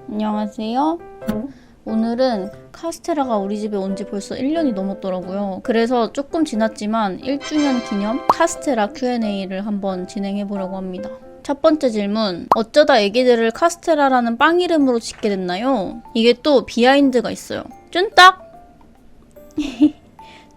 안녕하세요. 오늘은 카스테라가 우리 집에 온 지 벌써 1년이 넘었더라고요. 그래서 조금 지났지만 1주년 기념 카스테라 Q&A를 한번 진행해 보려고 합니다. 첫 번째 질문, 어쩌다 애기들을 카스테라라는 빵 이름으로 짓게 됐나요? 이게 또 비하인드가 있어요. 쭌딱!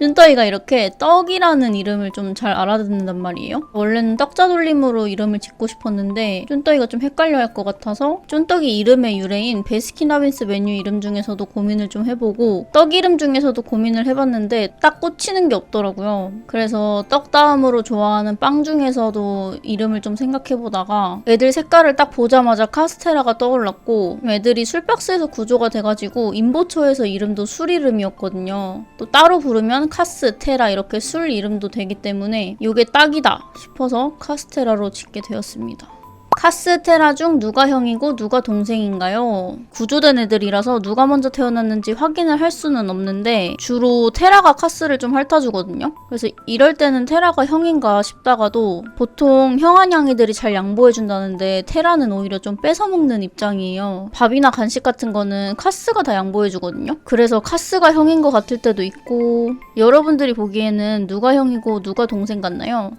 쭌떡이가 이렇게 떡이라는 이름을 좀 잘 알아듣는단 말이에요. 원래는 떡자돌림으로 이름을 짓고 싶었는데 쭌떡이가 좀 헷갈려 할 것 같아서 쭌떡이 이름의 유래인 베스킨라빈스 메뉴 이름 중에서도 고민을 좀 해보고 떡 이름 중에서도 고민을 해봤는데 딱 꽂히는 게 없더라고요. 그래서 떡 다음으로 좋아하는 빵 중에서도 이름을 좀 생각해보다가 애들 색깔을 딱 보자마자 카스테라가 떠올랐고, 애들이 술박스에서 구조가 돼가지고 인보초에서 이름도 술 이름이었거든요. 또 따로 부르면 카스, 테라 이렇게 술 이름도 되기 때문에 이게 딱이다 싶어서 카스테라로 짓게 되었습니다. 카스테라 중 누가 형이고 누가 동생인가요? 구조된 애들이라서 누가 먼저 태어났는지 확인을 할 수는 없는데 주로 테라가 카스를 좀 핥아주거든요. 그래서 이럴 때는 테라가 형인가 싶다가도 보통 형아냥이들이 잘 양보해준다는데 테라는 오히려 좀 뺏어먹는 입장이에요. 밥이나 간식 같은 거는 카스가 다 양보해주거든요. 그래서 카스가 형인 것 같을 때도 있고, 여러분들이 보기에는 누가 형이고 누가 동생 같나요?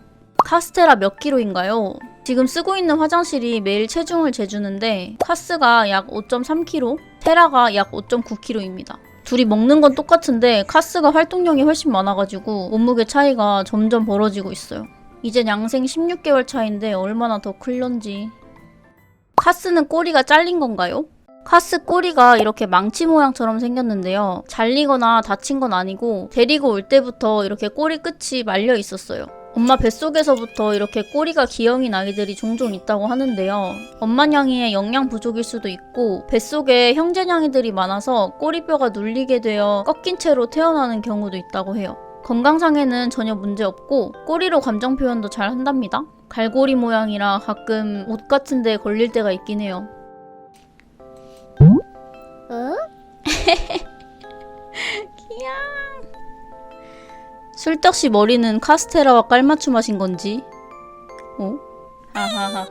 카스테라 몇 킬로인가요? 지금 쓰고 있는 화장실이 매일 체중을 재주는데 카스가 약 5.3kg, 테라가 약 5.9kg입니다. 둘이 먹는 건 똑같은데 카스가 활동량이 훨씬 많아가지고 몸무게 차이가 점점 벌어지고 있어요. 이젠 양생 16개월 차인데 얼마나 더 클런지. 카스는 꼬리가 잘린 건가요? 카스 꼬리가 이렇게 망치 모양처럼 생겼는데요. 잘리거나 다친 건 아니고 데리고 올 때부터 이렇게 꼬리 끝이 말려 있었어요. 엄마 뱃속에서부터 이렇게 꼬리가 기형인 아이들이 종종 있다고 하는데요. 엄마냥이의 영양 부족일 수도 있고 뱃속에 형제냥이들이 많아서 꼬리뼈가 눌리게 되어 꺾인 채로 태어나는 경우도 있다고 해요. 건강상에는 전혀 문제 없고 꼬리로 감정 표현도 잘 한답니다. 갈고리 모양이라 가끔 옷 같은 데 걸릴 때가 있긴 해요. 어? 귀여워. 술떡씨 머리는 카스테라와 깔맞춤 하신 건지? 하하하.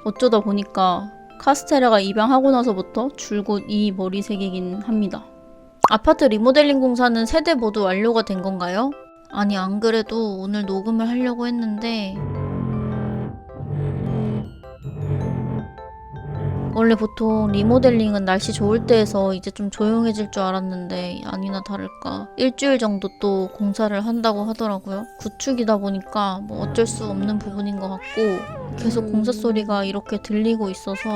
어쩌다 보니까 카스테라가 입양하고 나서부터 줄곧 이 머리색이긴 합니다. 아파트 리모델링 공사는 세대 모두 완료가 된 건가요? 아니, 안 그래도 오늘 녹음을 하려고 했는데 원래 보통 리모델링은 날씨 좋을 때 해서 이제 좀 조용해질 줄 알았는데 아니나 다를까 일주일 정도 또 공사를 한다고 하더라고요. 구축이다 보니까 뭐 어쩔 수 없는 부분인 것 같고 계속 공사 소리가 이렇게 들리고 있어서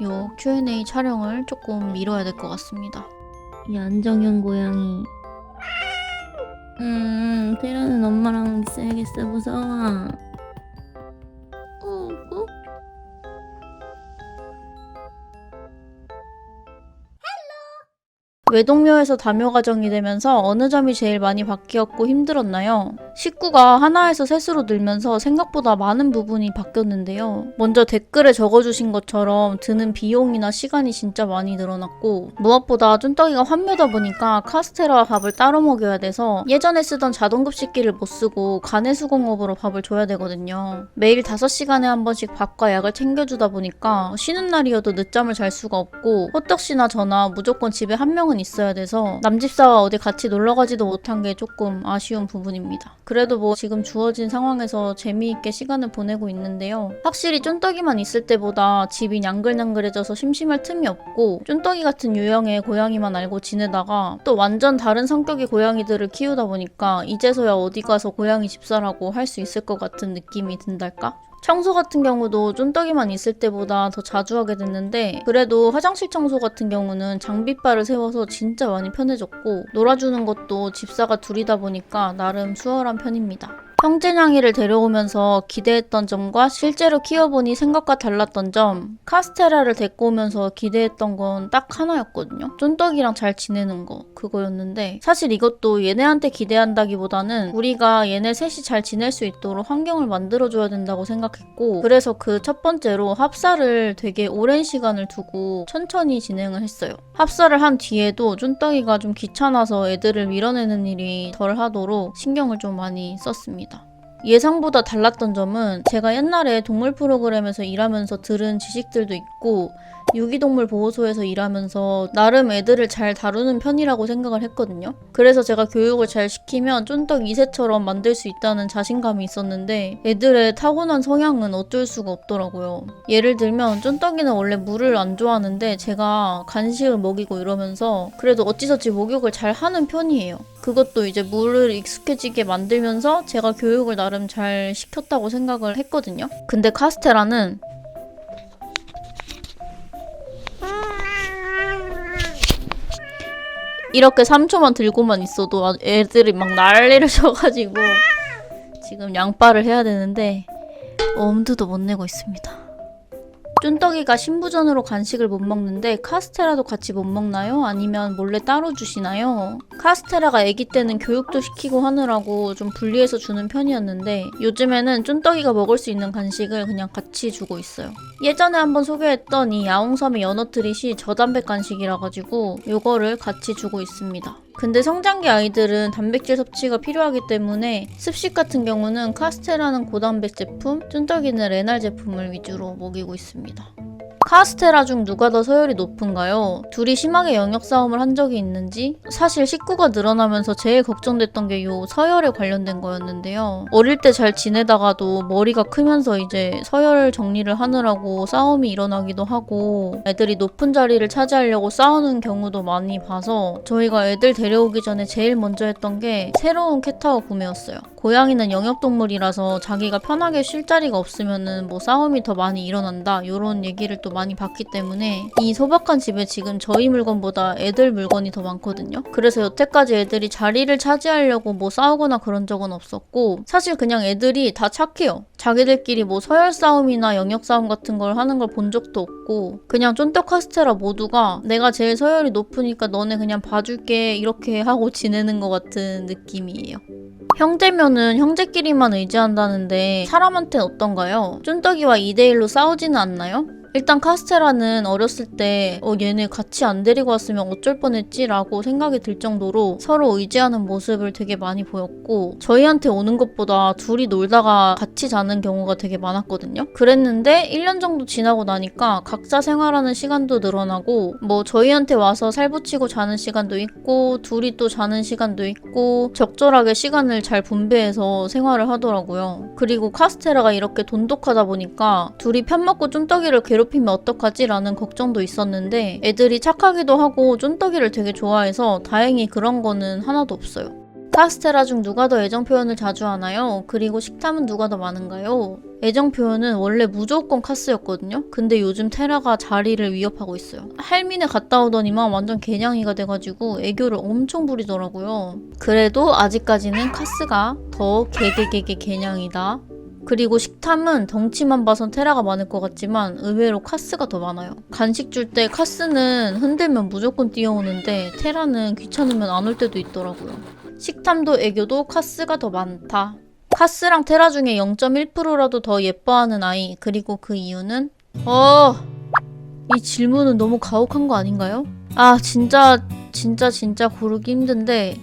요 Q&A 촬영을 조금 미뤄야 될 것 같습니다. 이 안정현 고양이. 테라는 엄마랑 있어야겠어. 무서워. 외동묘에서 다묘 가정이 되면서 어느 점이 제일 많이 바뀌었고 힘들었나요? 식구가 하나에서 셋으로 늘면서 생각보다 많은 부분이 바뀌었는데요. 먼저 댓글에 적어주신 것처럼 드는 비용이나 시간이 진짜 많이 늘어났고, 무엇보다 쭌떡이가 환묘다 보니까 카스테라와 밥을 따로 먹여야 돼서 예전에 쓰던 자동급식기를 못 쓰고 가내수공업으로 밥을 줘야 되거든요. 매일 5시간에 한 번씩 밥과 약을 챙겨주다 보니까 쉬는 날이어도 늦잠을 잘 수가 없고 호떡씨나 저나 무조건 집에 한 명은 있어야 돼서 남집사와 어디 같이 놀러가지도 못한 게 조금 아쉬운 부분입니다. 그래도 뭐 지금 주어진 상황에서 재미있게 시간을 보내고 있는데요. 확실히 쭌떡이만 있을 때보다 집이 냥글냥글해져서 심심할 틈이 없고, 쭌떡이 같은 유형의 고양이만 알고 지내다가 또 완전 다른 성격의 고양이들을 키우다 보니까 이제서야 어디 가서 고양이 집사라고 할 수 있을 것 같은 느낌이 든달까? 청소 같은 경우도 쭌떡이만 있을 때보다 더 자주 하게 됐는데, 그래도 화장실 청소 같은 경우는 장비바를 세워서 진짜 많이 편해졌고, 놀아주는 것도 집사가 둘이다 보니까 나름 수월한 편입니다. 형제냥이를 데려오면서 기대했던 점과 실제로 키워보니 생각과 달랐던 점, 카스테라를 데리고 오면서 기대했던 건 딱 하나였거든요. 쫀떡이랑 잘 지내는 거, 그거였는데 사실 이것도 얘네한테 기대한다기보다는 우리가 얘네 셋이 잘 지낼 수 있도록 환경을 만들어줘야 된다고 생각했고, 그래서 그 첫 번째로 합사를 되게 오랜 시간을 두고 천천히 진행을 했어요. 합사를 한 뒤에도 쫀떡이가 좀 귀찮아서 애들을 밀어내는 일이 덜 하도록 신경을 좀 많이 썼습니다. 예상보다 달랐던 점은 제가 옛날에 동물 프로그램에서 일하면서 들은 지식들도 있고 유기동물 보호소에서 일하면서 나름 애들을 잘 다루는 편이라고 생각을 했거든요. 그래서 제가 교육을 잘 시키면 쫀떡 2세처럼 만들 수 있다는 자신감이 있었는데 애들의 타고난 성향은 어쩔 수가 없더라고요. 예를 들면 쫀떡이는 원래 물을 안 좋아하는데 제가 간식을 먹이고 이러면서 그래도 어찌저찌 목욕을 잘 하는 편이에요. 그것도 이제 물을 익숙해지게 만들면서 제가 교육을 나름 잘 시켰다고 생각을 했거든요. 근데 카스테라는 이렇게 3초만 들고만 있어도 애들이 막 난리를 쳐가지고 지금 양파를 해야 되는데 엄두도 못 내고 있습니다. 쫀떡이가 신부전으로 간식을 못 먹는데 카스테라도 같이 못 먹나요? 아니면 몰래 따로 주시나요? 카스테라가 아기 때는 교육도 시키고 하느라고 좀 분리해서 주는 편이었는데 요즘에는 쫀떡이가 먹을 수 있는 간식을 그냥 같이 주고 있어요. 예전에 한번 소개했던 이 야옹섬의 연어트릿이 저단백 간식이라 가지고 요거를 같이 주고 있습니다. 근데 성장기 아이들은 단백질 섭취가 필요하기 때문에 습식 같은 경우는 카스테라는 고단백 제품, 쫀떡이는 레날 제품을 위주로 먹이고 있습니다. 카스테라 중 누가 더 서열이 높은가요? 둘이 심하게 영역 싸움을 한 적이 있는지? 사실 식구가 늘어나면서 제일 걱정됐던 게 요 서열에 관련된 거였는데요. 어릴 때 잘 지내다가도 머리가 크면서 이제 서열 정리를 하느라고 싸움이 일어나기도 하고 애들이 높은 자리를 차지하려고 싸우는 경우도 많이 봐서 저희가 애들 데려오기 전에 제일 먼저 했던 게 새로운 캣타워 구매였어요. 고양이는 영역동물이라서 자기가 편하게 쉴 자리가 없으면은 뭐 싸움이 더 많이 일어난다 요런 얘기를 또 많이 봤기 때문에 이 소박한 집에 지금 저희 물건보다 애들 물건이 더 많거든요. 그래서 여태까지 애들이 자리를 차지하려고 뭐 싸우거나 그런 적은 없었고 사실 그냥 애들이 다 착해요. 자기들끼리 뭐 서열 싸움이나 영역 싸움 같은 걸 하는 걸 본 적도 없고 그냥 쫀떡 카스테라 모두가 내가 제일 서열이 높으니까 너네 그냥 봐줄게 이렇게 하고 지내는 것 같은 느낌이에요. 형제면은 형제끼리만 의지한다는데 사람한텐 어떤가요? 쫀떡이와 2대1로 싸우지는 않나요? 일단 카스테라는 어렸을 때 얘네 같이 안 데리고 왔으면 어쩔 뻔했지 라고 생각이 들 정도로 서로 의지하는 모습을 되게 많이 보였고 저희한테 오는 것보다 둘이 놀다가 같이 자는 경우가 되게 많았거든요. 그랬는데 1년 정도 지나고 나니까 각자 생활하는 시간도 늘어나고 뭐 저희한테 와서 살붙이고 자는 시간도 있고 둘이 또 자는 시간도 있고 적절하게 시간을 잘 분배해서 생활을 하더라고요. 그리고 카스테라가 이렇게 돈독하다 보니까 둘이 편먹고 쫀떡이를 괴롭히면 어떡하지? 라는 걱정도 있었는데 애들이 착하기도 하고 쫀떡이를 되게 좋아해서 다행히 그런 거는 하나도 없어요. 카스테라 중 누가 더 애정 표현을 자주 하나요? 그리고 식탐은 누가 더 많은가요? 애정 표현은 원래 무조건 카스였거든요? 근데 요즘 테라가 자리를 위협하고 있어요. 할미네 갔다 오더니만 완전 개냥이가 돼가지고 애교를 엄청 부리더라고요. 그래도 아직까지는 카스가 더 개개개개 개냥이다. 그리고 식탐은 덩치만 봐선 테라가 많을 것 같지만 의외로 카스가 더 많아요. 간식 줄 때 카스는 흔들면 무조건 뛰어오는데 테라는 귀찮으면 안 올 때도 있더라고요. 식탐도 애교도 카스가 더 많다. 카스랑 테라 중에 0.1%라도 더 예뻐하는 아이, 그리고 그 이유는? 이 질문은 너무 가혹한 거 아닌가요? 진짜 고르기 힘든데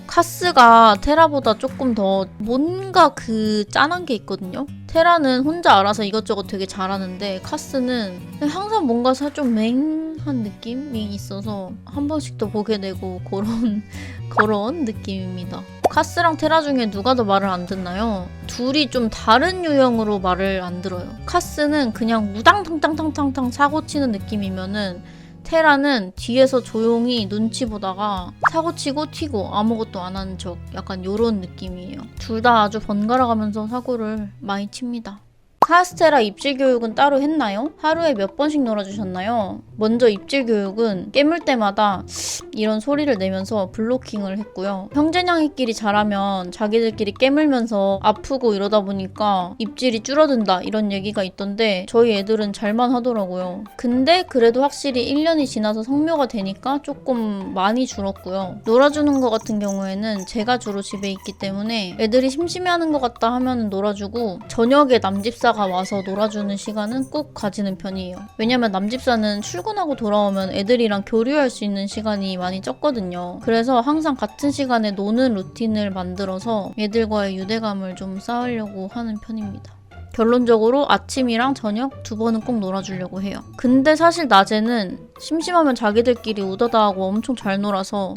카스가 테라보다 조금 더 뭔가 그 짠한 게 있거든요? 테라는 혼자 알아서 이것저것 되게 잘하는데 카스는 항상 뭔가 좀 맹한 느낌이 있어서 한 번씩 더 보게 되고 그런 느낌입니다. 카스랑 테라 중에 누가 더 말을 안 듣나요? 둘이 좀 다른 유형으로 말을 안 들어요. 카스는 그냥 무당탕탕탕탕탕 사고치는 느낌이면은 테라는 뒤에서 조용히 눈치 보다가 사고치고 튀고 아무것도 안 하는 척 약간 요런 느낌이에요. 둘 다 아주 번갈아 가면서 사고를 많이 칩니다. 카스테라 입질 교육은 따로 했나요? 하루에 몇 번씩 놀아주셨나요? 먼저 입질 교육은 깨물 때마다 이런 소리를 내면서 블로킹을 했고요. 형제냥이끼리 자라면 자기들끼리 깨물면서 아프고 이러다 보니까 입질이 줄어든다 이런 얘기가 있던데 저희 애들은 잘만 하더라고요. 근데 그래도 확실히 1년이 지나서 성묘가 되니까 조금 많이 줄었고요. 놀아주는 것 같은 경우에는 제가 주로 집에 있기 때문에 애들이 심심해하는 것 같다 하면 놀아주고 저녁에 남집사가 와서 놀아주는 시간은 꼭 가지는 편이에요. 왜냐면 남집사는 출근하고 돌아오면 애들이랑 교류할 수 있는 시간이 많이 적거든요. 그래서 항상 같은 시간에 노는 루틴을 만들어서 애들과의 유대감을 좀 쌓으려고 하는 편입니다. 결론적으로 아침이랑 저녁 2번은 꼭 놀아주려고 해요. 근데 사실 낮에는 심심하면 자기들끼리 우다다하고 엄청 잘 놀아서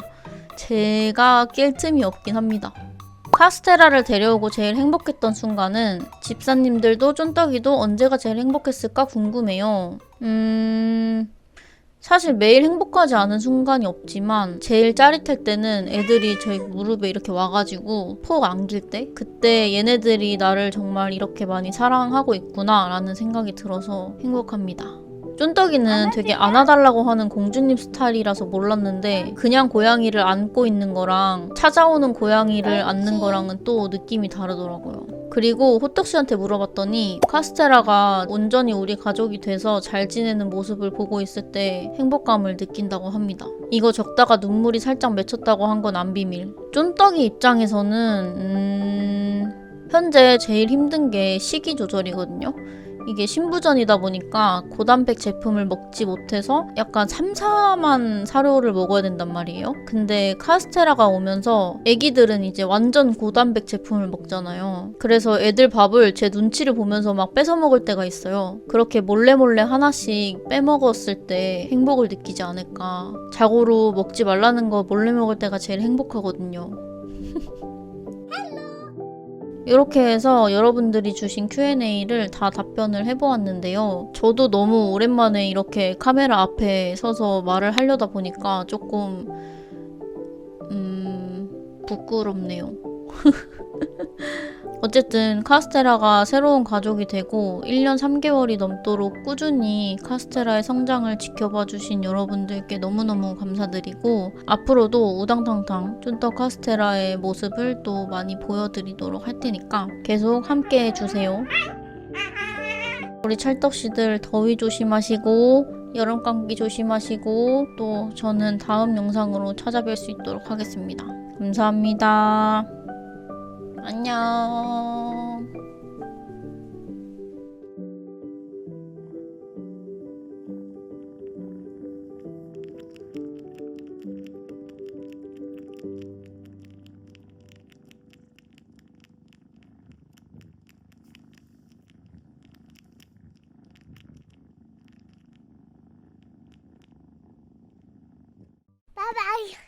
제가 낄 틈이 없긴 합니다. 카스테라를 데려오고 제일 행복했던 순간은 집사님들도 쫀떡이도 언제가 제일 행복했을까 궁금해요. 사실 매일 행복하지 않은 순간이 없지만 제일 짜릿할 때는 애들이 저희 무릎에 이렇게 와가지고 폭 안길 때? 그때 얘네들이 나를 정말 이렇게 많이 사랑하고 있구나 라는 생각이 들어서 행복합니다. 쫀떡이는 되게 안아달라고 하는 공주님 스타일이라서 몰랐는데 그냥 고양이를 안고 있는 거랑 찾아오는 고양이를 안는 거랑은 또 느낌이 다르더라고요. 그리고 호떡씨한테 물어봤더니 카스테라가 온전히 우리 가족이 돼서 잘 지내는 모습을 보고 있을 때 행복감을 느낀다고 합니다. 이거 적다가 눈물이 살짝 맺혔다고 한 건 안 비밀. 쫀떡이 입장에서는 현재 제일 힘든 게 식이 조절이거든요. 이게 신부전이다 보니까 고단백 제품을 먹지 못해서 약간 삼삼한 사료를 먹어야 된단 말이에요. 근데 카스테라가 오면서 애기들은 이제 완전 고단백 제품을 먹잖아요. 그래서 애들 밥을 제 눈치를 보면서 막 뺏어 먹을 때가 있어요. 그렇게 몰래 하나씩 빼먹었을 때 행복을 느끼지 않을까. 자고로 먹지 말라는 거 몰래 먹을 때가 제일 행복하거든요. 이렇게 해서 여러분들이 주신 Q&A를 다 답변을 해보았는데요. 저도 너무 오랜만에 이렇게 카메라 앞에 서서 말을 하려다 보니까 조금 부끄럽네요. 어쨌든 카스테라가 새로운 가족이 되고 1년 3개월이 넘도록 꾸준히 카스테라의 성장을 지켜봐주신 여러분들께 너무너무 감사드리고 앞으로도 우당탕탕 쫀떡 카스테라의 모습을 또 많이 보여드리도록 할 테니까 계속 함께 해주세요. 우리 찰떡씨들 더위 조심하시고 여름 감기 조심하시고 또 저는 다음 영상으로 찾아뵐 수 있도록 하겠습니다. 감사합니다. 안녕. 바이바이.